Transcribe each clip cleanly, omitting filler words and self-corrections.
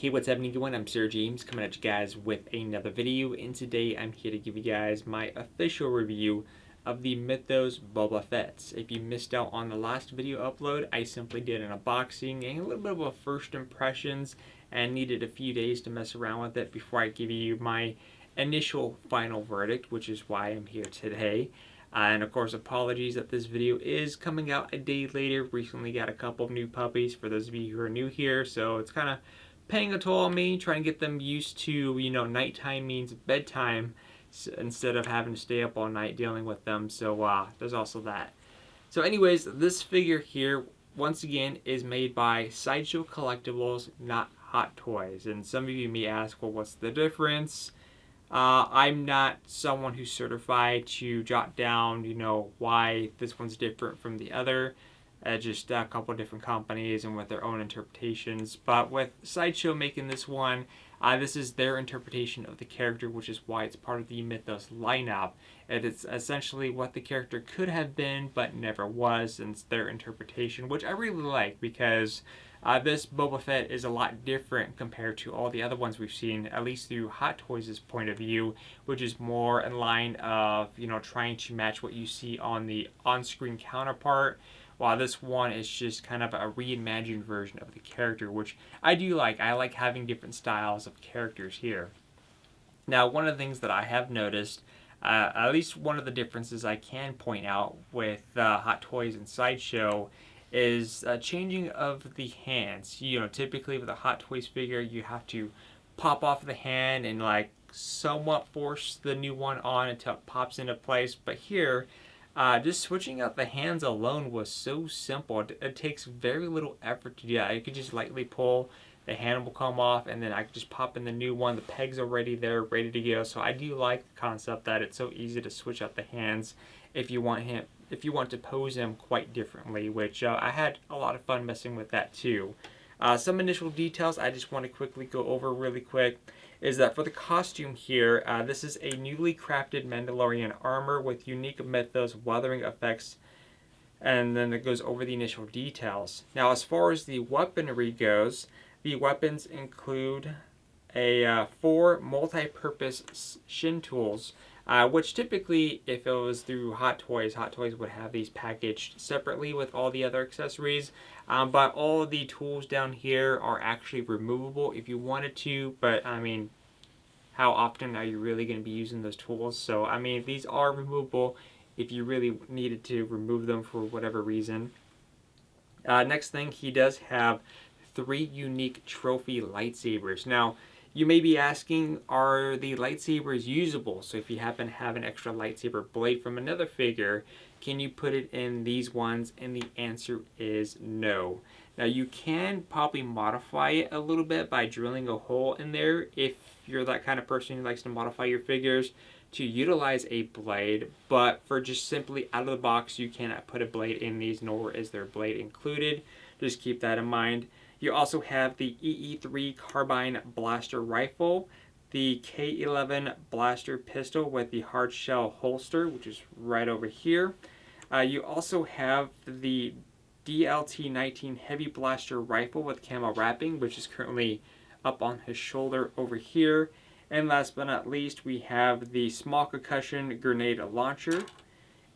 Hey, what's happening everyone? I'm SirJames coming at you guys with another video, and today I'm here to give you guys my official review of the Mythos Boba Fett. If you missed out on the last video upload, I simply did an unboxing and a little bit of a first impressions and needed a few days to mess around with it before I give you my initial final verdict, which is why I'm here today. And of course, apologies that this video is coming out a day later. Recently got a couple of new puppies for those of you who are new here, so it's kind of paying a toll on me, trying to get them used to, nighttime means bedtime instead of having to stay up all night dealing with them. So there's also that. So anyways, this figure here, once again, is made by Sideshow Collectibles, not Hot Toys. And some of you may ask, well, what's the difference? I'm not someone who's certified to jot down, why this one's different from the other. Just a couple of different companies and with their own interpretations. But with Sideshow making this one, this is their interpretation of the character, which is why it's part of the Mythos lineup. And it's essentially what the character could have been, but never was, and it's their interpretation, which I really like because this Boba Fett is a lot different compared to all the other ones we've seen, at least through Hot Toys' point of view, which is more in line of, trying to match what you see on the on-screen counterpart. While this one is just kind of a reimagined version of the character, which I do like. I like having different styles of characters here. Now, one of the things that I have noticed, at least one of the differences I can point out with Hot Toys and Sideshow, is changing of the hands. Typically with a Hot Toys figure, you have to pop off the hand and somewhat force the new one on until it pops into place. But here, just switching out the hands alone was so simple. It takes very little effort to do that. I could just lightly pull, the hand will come off, and then I could just pop in the new one. The peg's already there, ready to go. So I do like the concept that it's so easy to switch out the hands if you want to pose him quite differently, which I had a lot of fun messing with that too. Some initial details I just want to quickly go over really quick is that for the costume here, this is a newly crafted Mandalorian armor with unique Mythos weathering effects, and then it goes over the initial details. Now, as far as the weaponry goes, the weapons include 4 multi-purpose shin tools, which typically, if it was through Hot Toys would have these packaged separately with all the other accessories. But all of the tools down here are actually removable if you wanted to. But, I mean, how often are you really going to be using those tools? So, I mean, these are removable if you really needed to remove them for whatever reason. Next thing, he does have 3 unique trophy lightsabers. Now, you may be asking, are the lightsabers usable? So if you happen to have an extra lightsaber blade from another figure, can you put it in these ones? And the answer is no. Now, you can probably modify it a little bit by drilling a hole in there if you're that kind of person who likes to modify your figures to utilize a blade. But for just simply out of the box, you cannot put a blade in these, nor is there a blade included. Just keep that in mind. You also have the EE3 carbine blaster rifle, the K11 blaster pistol with the hard shell holster, which is right over here. You also have the DLT-19 heavy blaster rifle with camo wrapping, which is currently up on his shoulder over here. And last but not least, we have the small concussion grenade launcher.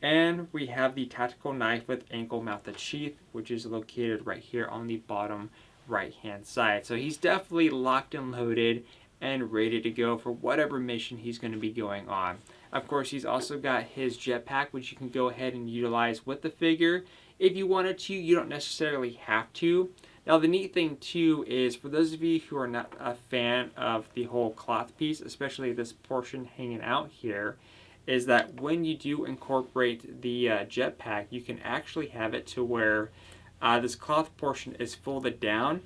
And we have the tactical knife with ankle-mounted sheath, which is located right here on the bottom right-hand side. So he's definitely locked and loaded and ready to go for whatever mission he's going to be going on. Of course, he's also got his jetpack, which you can go ahead and utilize with the figure. If you wanted to, you don't necessarily have to. Now, the neat thing, too, is for those of you who are not a fan of the whole cloth piece, especially this portion hanging out here, is that when you do incorporate the jetpack, you can actually have it to where this cloth portion is folded down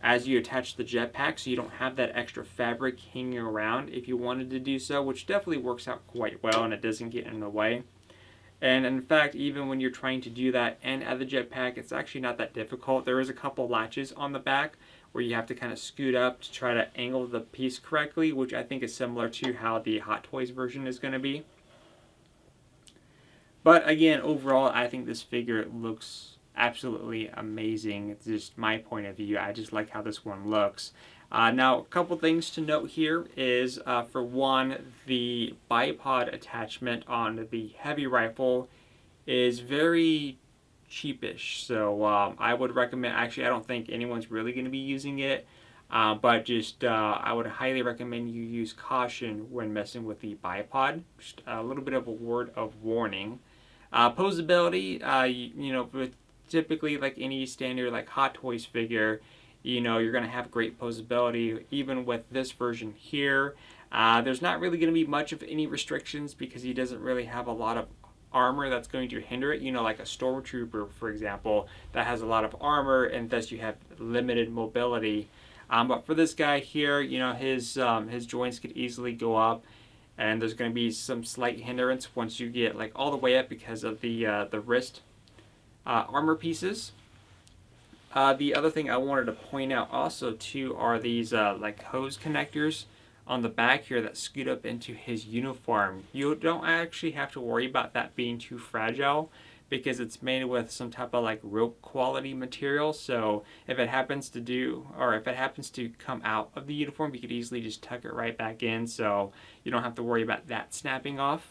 as you attach the jetpack, so you don't have that extra fabric hanging around if you wanted to do so, which definitely works out quite well and it doesn't get in the way. And in fact, even when you're trying to do that and add the jetpack, it's actually not that difficult. There is a couple latches on the back where you have to kind of scoot up to try to angle the piece correctly, which I think is similar to how the Hot Toys version is going to be. But again, overall, I think this figure looks absolutely amazing. It's just my point of view. I just like how this one looks. Now, a couple things to note here is, for one, the bipod attachment on the heavy rifle is very cheapish. So I would recommend, actually I don't think anyone's really going to be using it, but just I would highly recommend you use caution when messing with the bipod. Just a little bit of a word of warning. Poseability, you know, with typically like any standard like Hot Toys figure, you know, you're going to have great poseability. Even with this version here, there's not really going to be much of any restrictions because he doesn't really have a lot of armor that's going to hinder it. You know, like a stormtrooper, for example, that has a lot of armor and thus you have limited mobility. But for this guy here, you know, his joints could easily go up, and there's going to be some slight hindrance once you get like all the way up because of the wrist armor pieces. The other thing I wanted to point out also too are these like hose connectors on the back here that scoot up into his uniform. You don't actually have to worry about that being too fragile because it's made with some type of like rope quality material. So if it happens to come out of the uniform, you could easily just tuck it right back in, so you don't have to worry about that snapping off.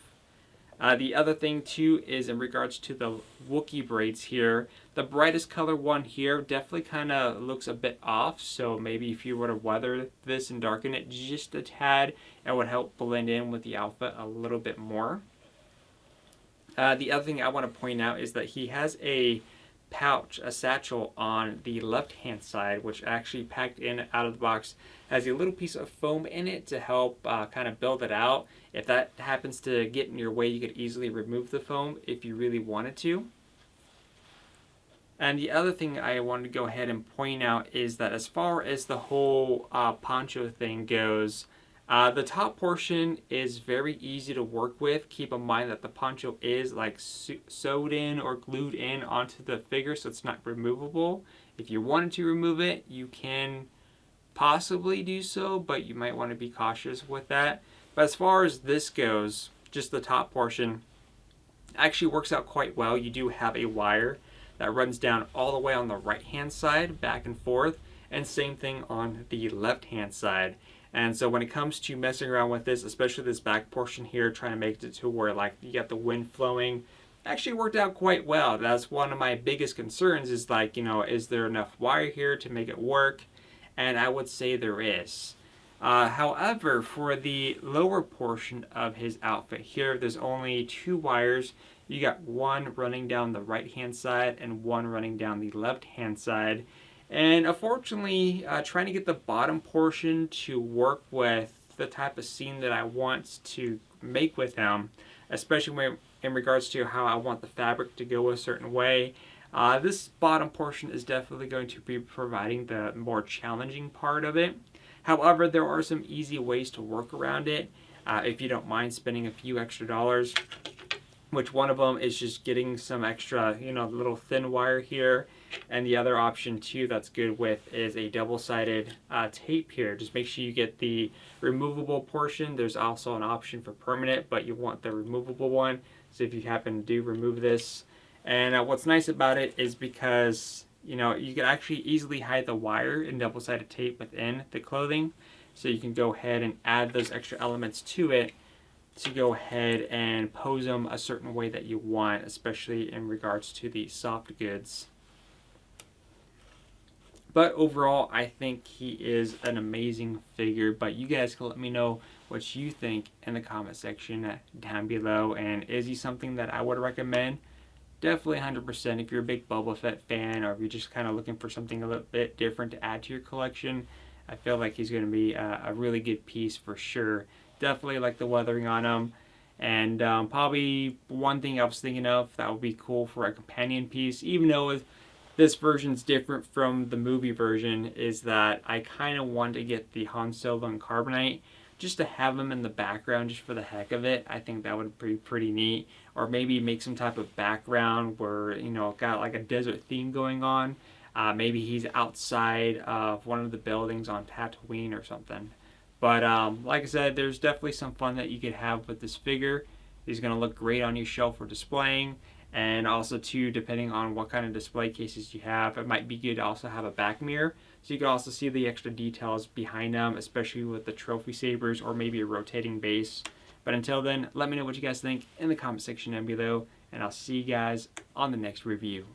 The other thing too is in regards to the Wookie braids here. The brightest color one here definitely kind of looks a bit off, so maybe if you were to weather this and darken it just a tad, it would help blend in with the outfit a little bit more. The other thing I want to point out is that he has a pouch, a satchel on the left hand side, which actually packed in out of the box has a little piece of foam in it to help kind of build it out. If that happens to get in your way, you could easily remove the foam if you really wanted to. And the other thing I wanted to go ahead and point out is that as far as the whole poncho thing goes, the top portion is very easy to work with. Keep in mind that the poncho is like sewed in or glued in onto the figure, so it's not removable. If you wanted to remove it, you can possibly do so, but you might want to be cautious with that. But as far as this goes, just the top portion actually works out quite well. You do have a wire that runs down all the way on the right hand side, back and forth, and same thing on the left hand side. And so when it comes to messing around with this, especially this back portion here, trying to make it to where like you got the wind flowing, actually worked out quite well. That's one of my biggest concerns is like, you know, is there enough wire here to make it work? And I would say there is. However, for the lower portion of his outfit here, there's only two wires. You got one running down the right hand side and one running down the left hand side. And unfortunately, trying to get the bottom portion to work with the type of scene that I want to make with him, especially in regards to how I want the fabric to go a certain way, this bottom portion is definitely going to be providing the more challenging part of it. However, there are some easy ways to work around it if you don't mind spending a few extra dollars, which one of them is just getting some extra, you know, little thin wire here. And the other option too that's good with is a double-sided tape here. Just make sure you get the removable portion. There's also an option for permanent, but you want the removable one. So if you happen to remove this. And what's nice about it is because, you know, you can actually easily hide the wire and double-sided tape within the clothing. So you can go ahead and add those extra elements to it to go ahead and pose them a certain way that you want, especially in regards to the soft goods. But overall, I think he is an amazing figure. But you guys can let me know what you think in the comment section down below. And is he something that I would recommend? Definitely 100%. If you're a big Boba Fett fan, or if you're just kind of looking for something a little bit different to add to your collection, I feel like he's going to be a really good piece for sure. Definitely like the weathering on him. And probably one thing I was thinking of that would be cool for a companion piece, even though this version's different from the movie version, is that I kind of want to get the Han Solo and Carbonite just to have them in the background just for the heck of it. I think that would be pretty neat. Or maybe make some type of background where, you know, got like a desert theme going on. Maybe he's outside of one of the buildings on Tatooine or something. But like I said, there's definitely some fun that you could have with this figure. He's going to look great on your shelf for displaying. And also too, depending on what kind of display cases you have, it might be good to also have a back mirror so you can also see the extra details behind them, especially with the trophy sabers or maybe a rotating base. But until then, let me know what you guys think in the comment section down below, and I'll see you guys on the next review.